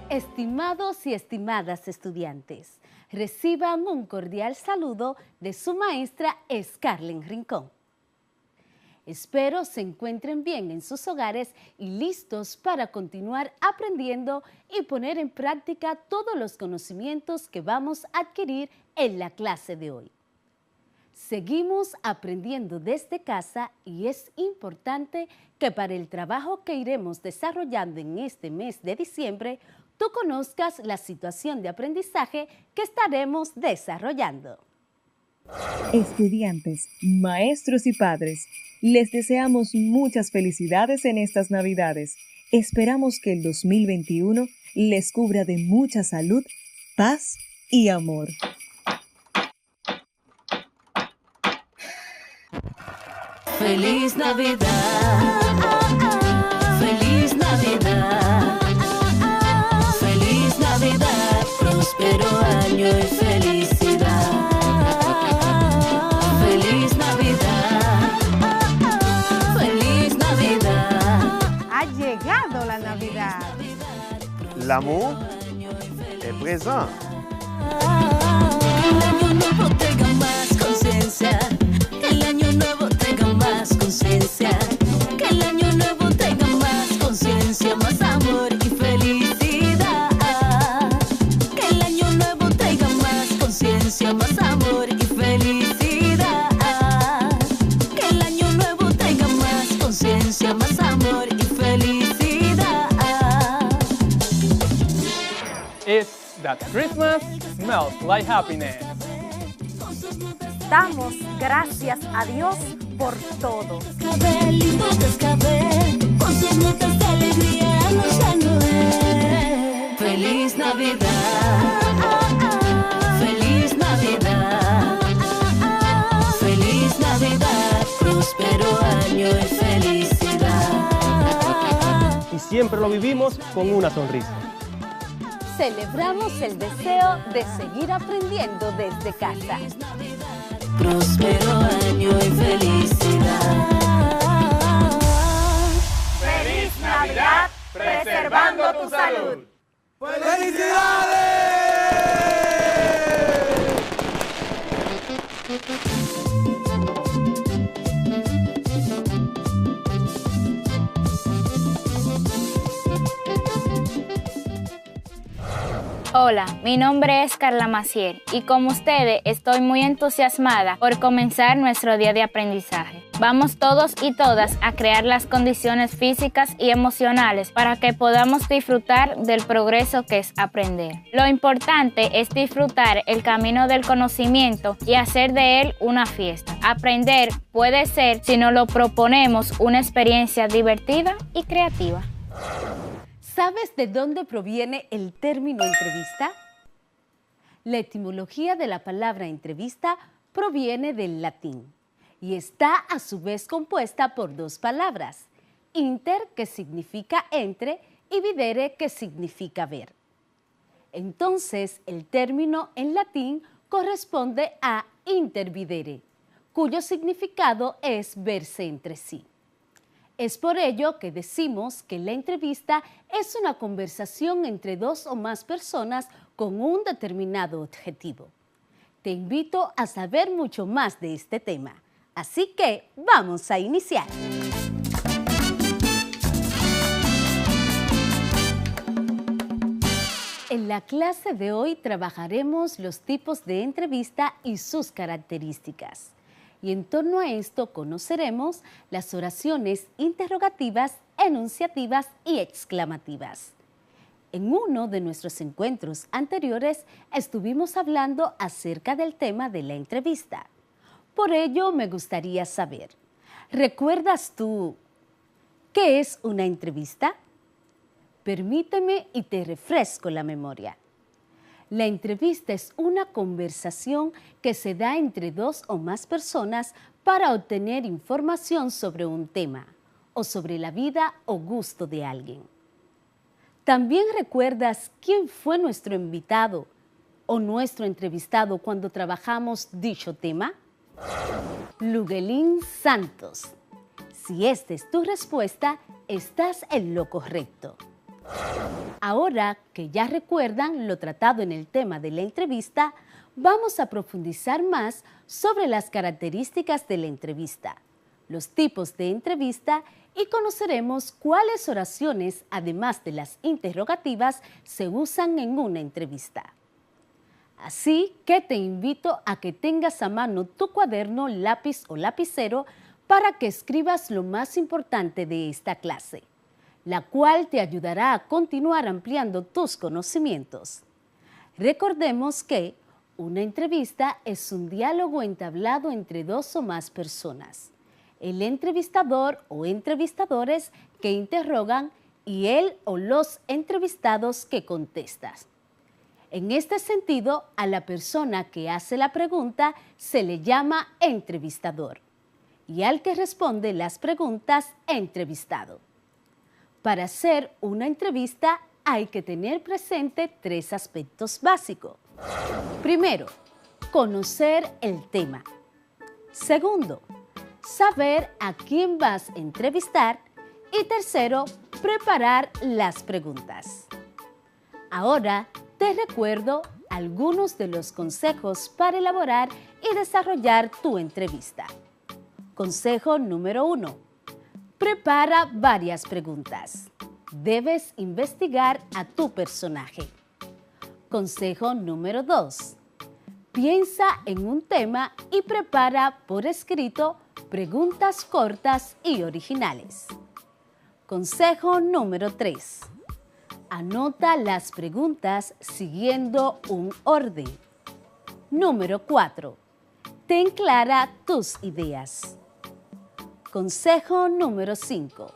Estimados y estimadas estudiantes, reciban un cordial saludo de su maestra Scarlett Rincón. Espero se encuentren bien en sus hogares y listos para continuar aprendiendo y poner en práctica todos los conocimientos que vamos a adquirir en la clase de hoy. Seguimos aprendiendo desde casa y es importante que para el trabajo que iremos desarrollando en este mes de diciembre, tú conozcas la situación de aprendizaje que estaremos desarrollando. Estudiantes, maestros y padres, les deseamos muchas felicidades en estas Navidades. Esperamos que el 2021 les cubra de mucha salud, paz y amor. Feliz Navidad, feliz Navidad, feliz Navidad, próspero año y felicidad. Feliz Navidad, feliz Navidad. Ha llegado la Navidad. L'amour est présent. Que el año nuevo tenga más conciencia. Que el año nuevo tenga más conciencia. Que el año nuevo tenga más conciencia, más amor y felicidad. Que el año nuevo tenga más conciencia, más amor y felicidad. Que el año nuevo tenga más conciencia, más amor y felicidad. It's that Christmas smells like happiness. Damos gracias a Dios por todo. Cascabel, lindo cascabel, con sus notas de alegría anuncia Noel. Feliz Navidad, feliz Navidad, feliz Navidad, próspero año y felicidad. Y siempre lo vivimos con una sonrisa. Celebramos el deseo de seguir aprendiendo desde casa. Próspero año y felicidad. ¡Feliz Navidad! ¡Preservando tu salud! ¡Felicidades! Hola, mi nombre es Carla Maciel y como ustedes estoy muy entusiasmada por comenzar nuestro día de aprendizaje. Vamos todos y todas a crear las condiciones físicas y emocionales para que podamos disfrutar del progreso que es aprender. Lo importante es disfrutar el camino del conocimiento y hacer de él una fiesta. Aprender puede ser, si nos lo proponemos, una experiencia divertida y creativa. ¿Sabes de dónde proviene el término entrevista? La etimología de la palabra entrevista proviene del latín y está a su vez compuesta por dos palabras, inter, que significa entre, y videre, que significa ver. Entonces, el término en latín corresponde a intervidere, cuyo significado es verse entre sí. Es por ello que decimos que la entrevista es una conversación entre dos o más personas con un determinado objetivo. Te invito a saber mucho más de este tema, así que vamos a iniciar. En la clase de hoy trabajaremos los tipos de entrevista y sus características. Y en torno a esto conoceremos las oraciones interrogativas, enunciativas y exclamativas. En uno de nuestros encuentros anteriores estuvimos hablando acerca del tema de la entrevista. Por ello me gustaría saber, ¿recuerdas tú qué es una entrevista? Permíteme y te refresco la memoria. La entrevista es una conversación que se da entre dos o más personas para obtener información sobre un tema o sobre la vida o gusto de alguien. ¿También recuerdas quién fue nuestro invitado o nuestro entrevistado cuando trabajamos dicho tema? Luguelín Santos. Si esta es tu respuesta, estás en lo correcto. Ahora que ya recuerdan lo tratado en el tema de la entrevista, vamos a profundizar más sobre las características de la entrevista, los tipos de entrevista y conoceremos cuáles oraciones, además de las interrogativas, se usan en una entrevista. Así que te invito a que tengas a mano tu cuaderno, lápiz o lapicero para que escribas lo más importante de esta clase, la cual te ayudará a continuar ampliando tus conocimientos. Recordemos que una entrevista es un diálogo entablado entre dos o más personas. El entrevistador o entrevistadores que interrogan y él o los entrevistados que contestan. En este sentido, a la persona que hace la pregunta se le llama entrevistador y al que responde las preguntas, entrevistado. Para hacer una entrevista hay que tener presente tres aspectos básicos. Primero, conocer el tema. Segundo, saber a quién vas a entrevistar. Y tercero, preparar las preguntas. Ahora te recuerdo algunos de los consejos para elaborar y desarrollar tu entrevista. Consejo número 1. Prepara varias preguntas. Debes investigar a tu personaje. Consejo número 2. Piensa en un tema y prepara por escrito preguntas cortas y originales. Consejo número 3. Anota las preguntas siguiendo un orden. Número 4. Ten clara tus ideas. Consejo número 5.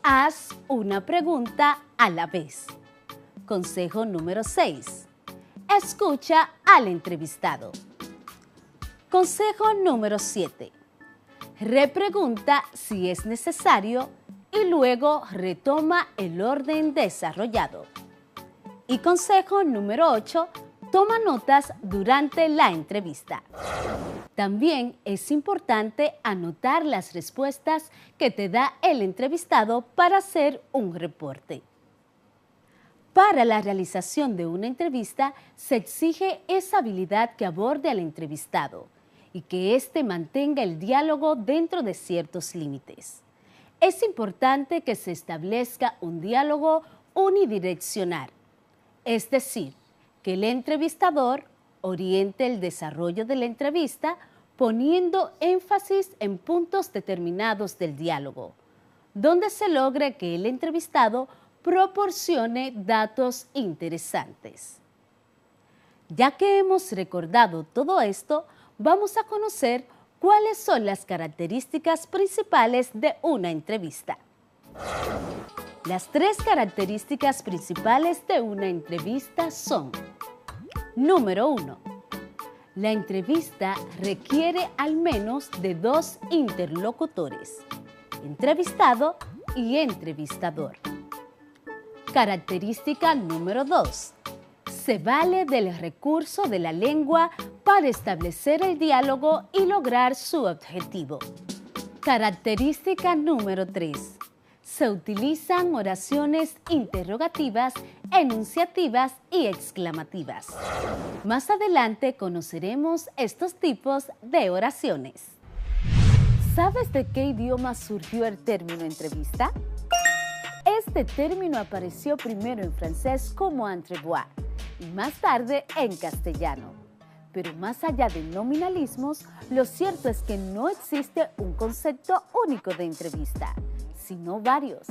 Haz una pregunta a la vez. Consejo número 6. Escucha al entrevistado. Consejo número 7. Repregunta si es necesario y luego retoma el orden desarrollado. Y consejo número 8. Toma notas durante la entrevista. También es importante anotar las respuestas que te da el entrevistado para hacer un reporte. Para la realización de una entrevista se exige esa habilidad que aborde al entrevistado y que éste mantenga el diálogo dentro de ciertos límites. Es importante que se establezca un diálogo unidireccional, es decir, que el entrevistador oriente el desarrollo de la entrevista poniendo énfasis en puntos determinados del diálogo, donde se logre que el entrevistado proporcione datos interesantes. Ya que hemos recordado todo esto, vamos a conocer cuáles son las características principales de una entrevista. Las tres características principales de una entrevista son: número 1. La entrevista requiere al menos de 2 interlocutores, entrevistado y entrevistador. Característica número 2. Se vale del recurso de la lengua para establecer el diálogo y lograr su objetivo. Característica número 3. Se utilizan oraciones interrogativas, enunciativas y exclamativas. Más adelante conoceremos estos tipos de oraciones. ¿Sabes de qué idioma surgió el término entrevista? Este término apareció primero en francés como entrevue y más tarde en castellano. Pero más allá de nominalismos, lo cierto es que no existe un concepto único de entrevista, sino varios.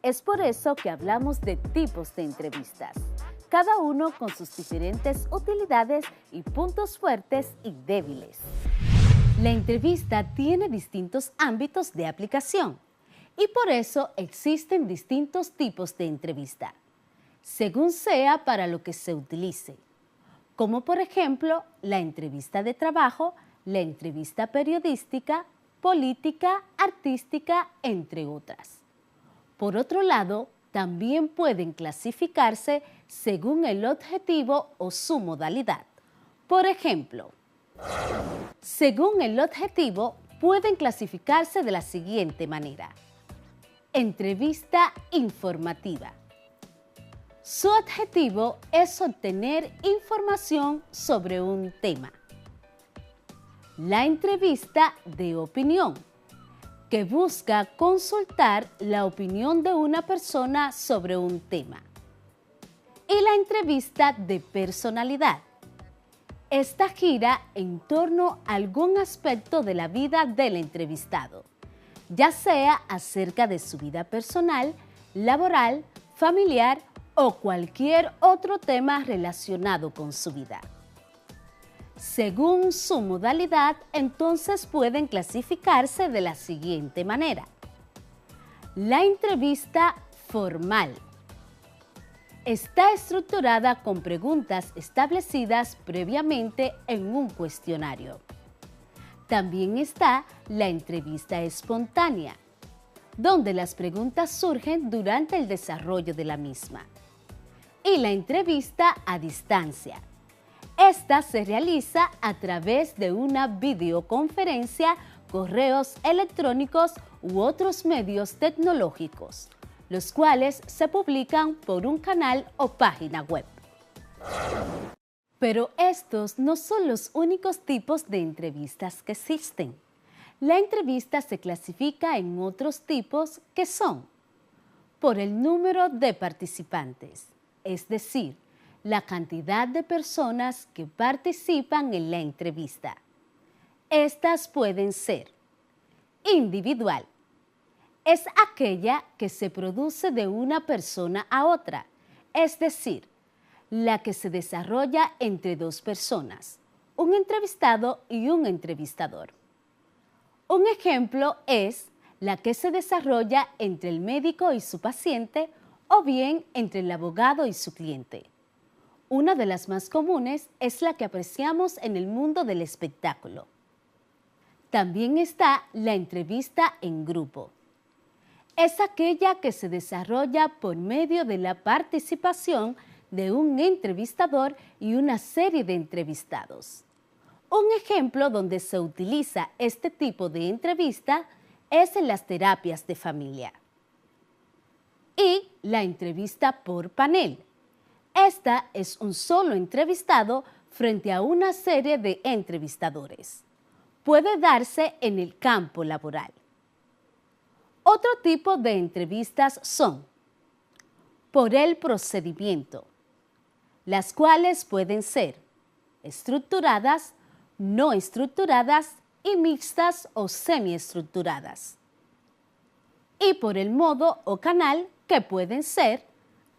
Es por eso que hablamos de tipos de entrevistas, cada uno con sus diferentes utilidades y puntos fuertes y débiles. La entrevista tiene distintos ámbitos de aplicación y por eso existen distintos tipos de entrevista, según sea para lo que se utilice, como por ejemplo la entrevista de trabajo, la entrevista periodística, política, artística, entre otras. Por otro lado, también pueden clasificarse según el objetivo o su modalidad. Por ejemplo, según el objetivo, pueden clasificarse de la siguiente manera. Entrevista informativa. Su objetivo es obtener información sobre un tema. La entrevista de opinión, que busca consultar la opinión de una persona sobre un tema. Y la entrevista de personalidad. Esta gira en torno a algún aspecto de la vida del entrevistado, ya sea acerca de su vida personal, laboral, familiar o cualquier otro tema relacionado con su vida. Según su modalidad, entonces pueden clasificarse de la siguiente manera. La entrevista formal. Está estructurada con preguntas establecidas previamente en un cuestionario. También está la entrevista espontánea, donde las preguntas surgen durante el desarrollo de la misma. Y la entrevista a distancia. Esta se realiza a través de una videoconferencia, correos electrónicos u otros medios tecnológicos, los cuales se publican por un canal o página web. Pero estos no son los únicos tipos de entrevistas que existen. La entrevista se clasifica en otros tipos que son por el número de participantes, es decir, la cantidad de personas que participan en la entrevista. Estas pueden ser individual. Es aquella que se produce de una persona a otra, es decir, la que se desarrolla entre dos personas, un entrevistado y un entrevistador. Un ejemplo es la que se desarrolla entre el médico y su paciente o bien entre el abogado y su cliente. Una de las más comunes es la que apreciamos en el mundo del espectáculo. También está la entrevista en grupo. Es aquella que se desarrolla por medio de la participación de un entrevistador y una serie de entrevistados. Un ejemplo donde se utiliza este tipo de entrevista es en las terapias de familia. Y la entrevista por panel. Esta es un solo entrevistado frente a una serie de entrevistadores. Puede darse en el campo laboral. Otro tipo de entrevistas son por el procedimiento, las cuales pueden ser estructuradas, no estructuradas y mixtas o semiestructuradas. Y por el modo o canal, que pueden ser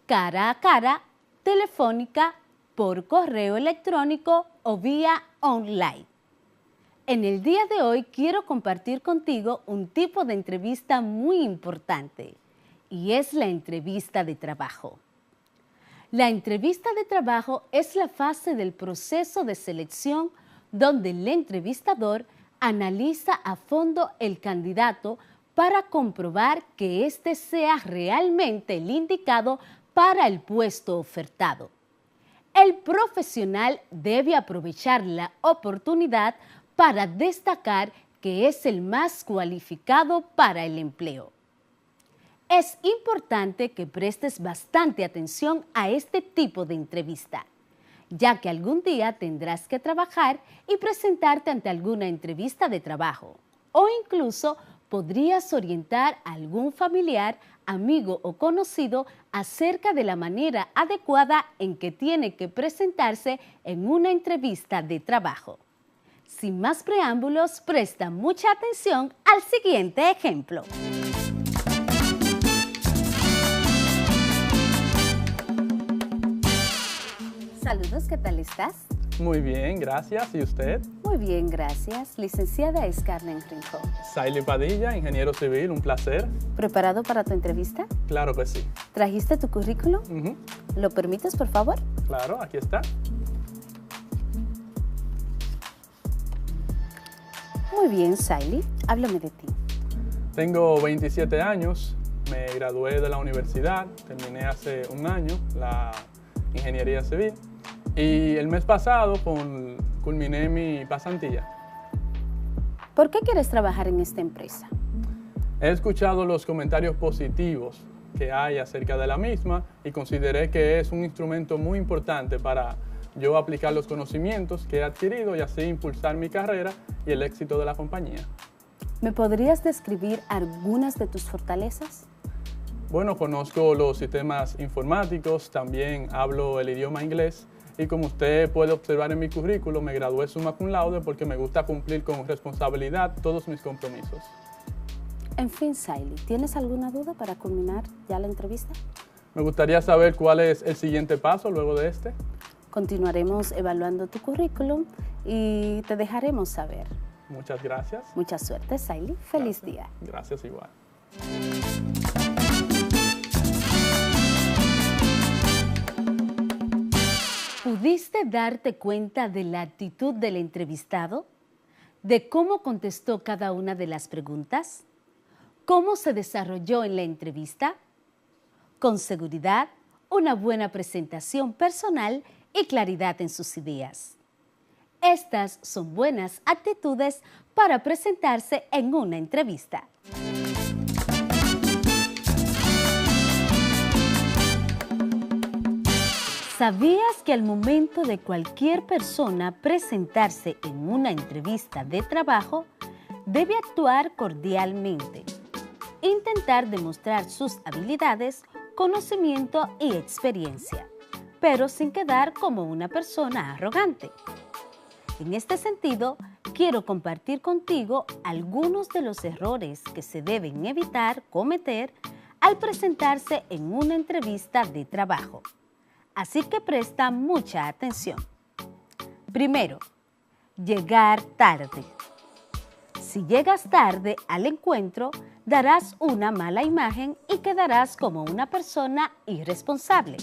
cara a cara, telefónica, por correo electrónico o vía online. En el día de hoy quiero compartir contigo un tipo de entrevista muy importante y es la entrevista de trabajo. La entrevista de trabajo es la fase del proceso de selección donde el entrevistador analiza a fondo el candidato para comprobar que éste sea realmente el indicado para el puesto ofertado. El profesional debe aprovechar la oportunidad para destacar que es el más cualificado para el empleo. Es importante que prestes bastante atención a este tipo de entrevista, ya que algún día tendrás que trabajar y presentarte ante alguna entrevista de trabajo, o incluso podrías orientar a algún familiar, amigo o conocido acerca de la manera adecuada en que tiene que presentarse en una entrevista de trabajo. Sin más preámbulos, presta mucha atención al siguiente ejemplo. Saludos, ¿qué tal estás? Muy bien, gracias. ¿Y usted? Muy bien, gracias. Licenciada Scarlett Rincón. Saily Padilla, ingeniero civil, un placer. ¿Preparado para tu entrevista? Claro que sí. ¿Trajiste tu currículum? ¿Lo permites, por favor? Claro, aquí está. Muy bien, Saily. Háblame de ti. Tengo 27 años, me gradué de la universidad, terminé hace un año la ingeniería civil y el mes pasado culminé mi pasantía. ¿Por qué quieres trabajar en esta empresa? He escuchado los comentarios positivos que hay acerca de la misma y consideré que es un instrumento muy importante para yo aplicar los conocimientos que he adquirido y así impulsar mi carrera y el éxito de la compañía. ¿Me podrías describir algunas de tus fortalezas? Bueno, conozco los sistemas informáticos, también hablo el idioma inglés y como usted puede observar en mi currículum, me gradué summa cum laude porque me gusta cumplir con responsabilidad todos mis compromisos. En fin, Saily, ¿tienes alguna duda para culminar ya la entrevista? Me gustaría saber cuál es el siguiente paso luego de este. Continuaremos evaluando tu currículum y te dejaremos saber. Muchas gracias. Mucha suerte, Saily. Feliz día. Gracias igual. ¿Pudiste darte cuenta de la actitud del entrevistado? ¿De cómo contestó cada una de las preguntas? ¿Cómo se desarrolló en la entrevista? Con seguridad, una buena presentación personal y claridad en sus ideas. Estas son buenas actitudes para presentarse en una entrevista. ¿Sabías que al momento de cualquier persona presentarse en una entrevista de trabajo, debe actuar cordialmente, intentar demostrar sus habilidades, conocimiento y experiencia, pero sin quedar como una persona arrogante? En este sentido, quiero compartir contigo algunos de los errores que se deben evitar cometer al presentarse en una entrevista de trabajo. Así que presta mucha atención. Primero, llegar tarde. Si llegas tarde al encuentro, darás una mala imagen y quedarás como una persona irresponsable.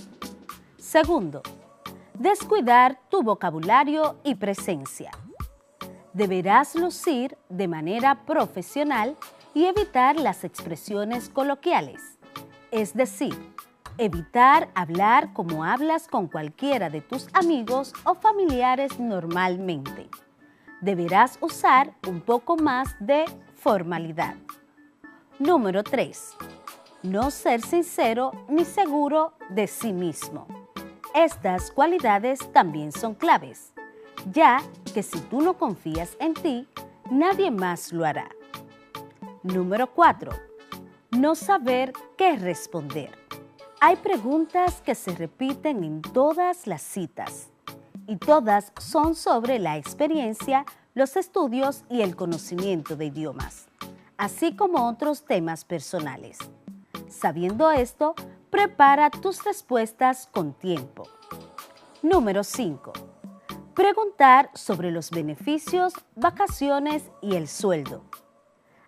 Segundo, descuidar tu vocabulario y presencia. Deberás lucir de manera profesional y evitar las expresiones coloquiales, es decir, evitar hablar como hablas con cualquiera de tus amigos o familiares normalmente. Deberás usar un poco más de formalidad. Número 3. No ser sincero ni seguro de sí mismo. Estas cualidades también son claves, ya que si tú no confías en ti, nadie más lo hará. Número 4. No saber qué responder. Hay preguntas que se repiten en todas las citas y todas son sobre la experiencia, los estudios y el conocimiento de idiomas, así como otros temas personales. Sabiendo esto, prepara tus respuestas con tiempo. Número 5. Preguntar sobre los beneficios, vacaciones y el sueldo.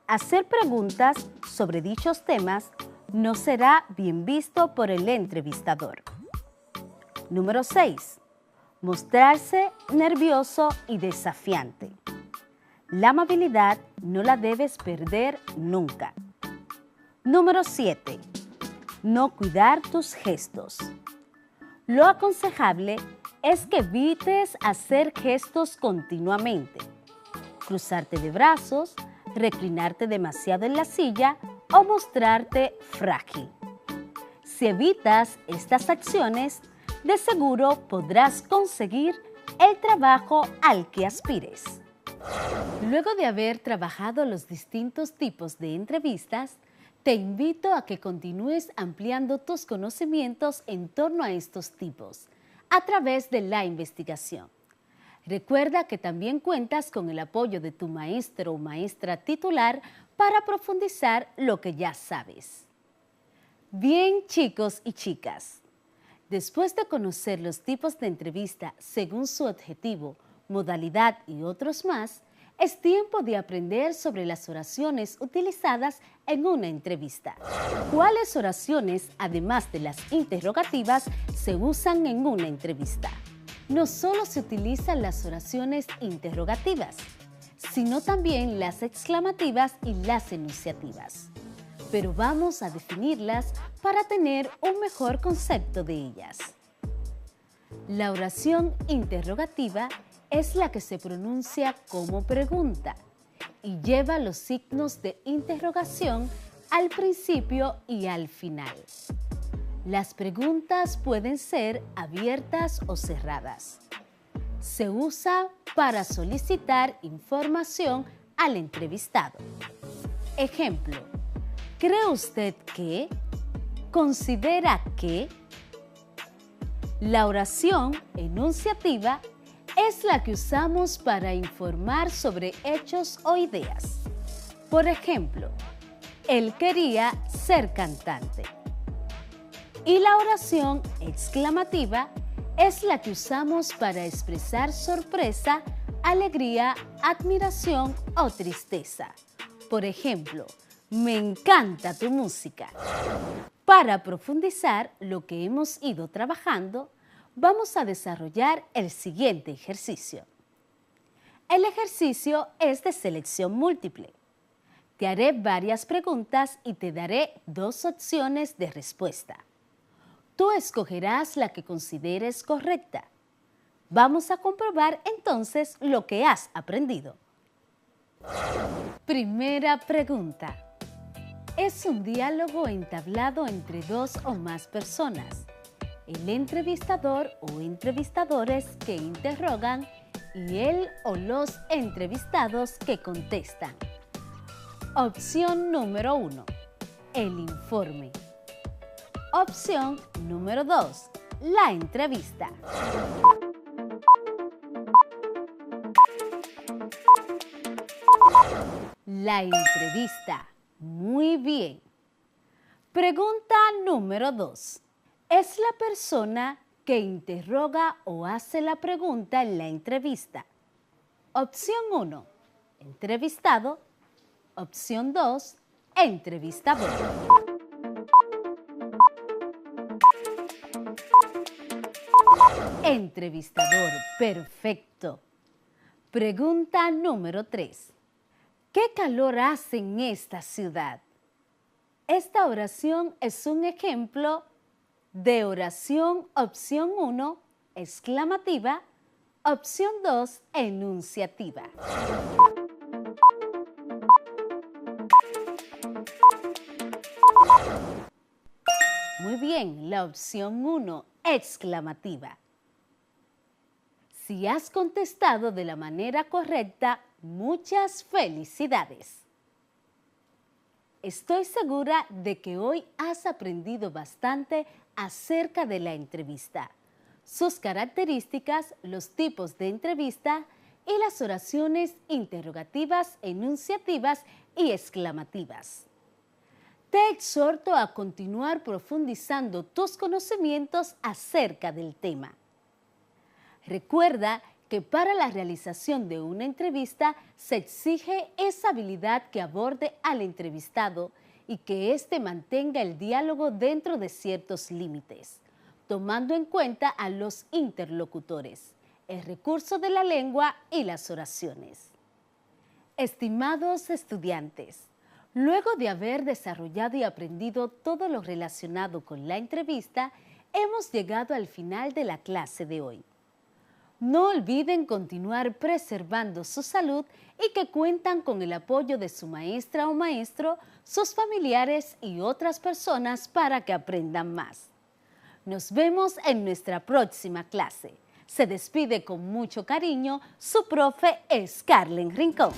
Hacer preguntas sobre dichos temas no será bien visto por el entrevistador. Número 6. Mostrarse nervioso y desafiante. La amabilidad no la debes perder nunca. Número 7. no cuidar tus gestos. Lo aconsejable es que evites hacer gestos continuamente, cruzarte de brazos, reclinarte demasiado en la silla o mostrarte frágil. Si evitas estas acciones, de seguro podrás conseguir el trabajo al que aspires. Luego de haber trabajado los distintos tipos de entrevistas, te invito a que continúes ampliando tus conocimientos en torno a estos tipos a través de la investigación. Recuerda que también cuentas con el apoyo de tu maestro o maestra titular para profundizar lo que ya sabes. Bien, chicos y chicas, después de conocer los tipos de entrevista según su objetivo, modalidad y otros más, es tiempo de aprender sobre las oraciones utilizadas en una entrevista. ¿Cuáles oraciones, además de las interrogativas, se usan en una entrevista? No solo se utilizan las oraciones interrogativas, sino también las exclamativas y las enunciativas. Pero vamos a definirlas para tener un mejor concepto de ellas. La oración interrogativa es la que se pronuncia como pregunta y lleva los signos de interrogación al principio y al final. Las preguntas pueden ser abiertas o cerradas. Se usa para solicitar información al entrevistado. Ejemplo: ¿cree usted que? ¿Considera que? La oración enunciativa es la que usamos para informar sobre hechos o ideas. Por ejemplo, él quería ser cantante. Y la oración exclamativa es la que usamos para expresar sorpresa, alegría, admiración o tristeza. Por ejemplo, me encanta tu música. Para profundizar lo que hemos ido trabajando, vamos a desarrollar el siguiente ejercicio. El ejercicio es de selección múltiple. Te haré varias preguntas y te daré 2 opciones de respuesta. Tú escogerás la que consideres correcta. Vamos a comprobar entonces lo que has aprendido. Primera pregunta. Es un diálogo entablado entre 2 o más personas. El entrevistador o entrevistadores que interrogan y él o los entrevistados que contestan. Opción número 1, el informe. Opción número 2, la entrevista. La entrevista. Muy bien. Pregunta número 2. Es la persona que interroga o hace la pregunta en la entrevista. Opción 1, entrevistado. Opción 2, entrevistador. Entrevistador, perfecto. Pregunta número 3. ¿Qué calor hace en esta ciudad? Esta oración es un ejemplo de oración opción 1, exclamativa, opción 2, enunciativa. Muy bien, la opción 1, exclamativa. Si has contestado de la manera correcta, muchas felicidades. Estoy segura de que hoy has aprendido bastante acerca de la entrevista, sus características, los tipos de entrevista y las oraciones interrogativas, enunciativas y exclamativas. Te exhorto a continuar profundizando tus conocimientos acerca del tema. Recuerda que para la realización de una entrevista se exige esa habilidad que aborde al entrevistado y que éste mantenga el diálogo dentro de ciertos límites, tomando en cuenta a los interlocutores, el recurso de la lengua y las oraciones. Estimados estudiantes, Luego de haber desarrollado y aprendido todo lo relacionado con la entrevista, hemos llegado al final de la clase de hoy. No olviden continuar preservando su salud y que cuentan con el apoyo de su maestra o maestro, sus familiares y otras personas para que aprendan más. Nos vemos en nuestra próxima clase. Se despide con mucho cariño su profe Scarlett Rincón.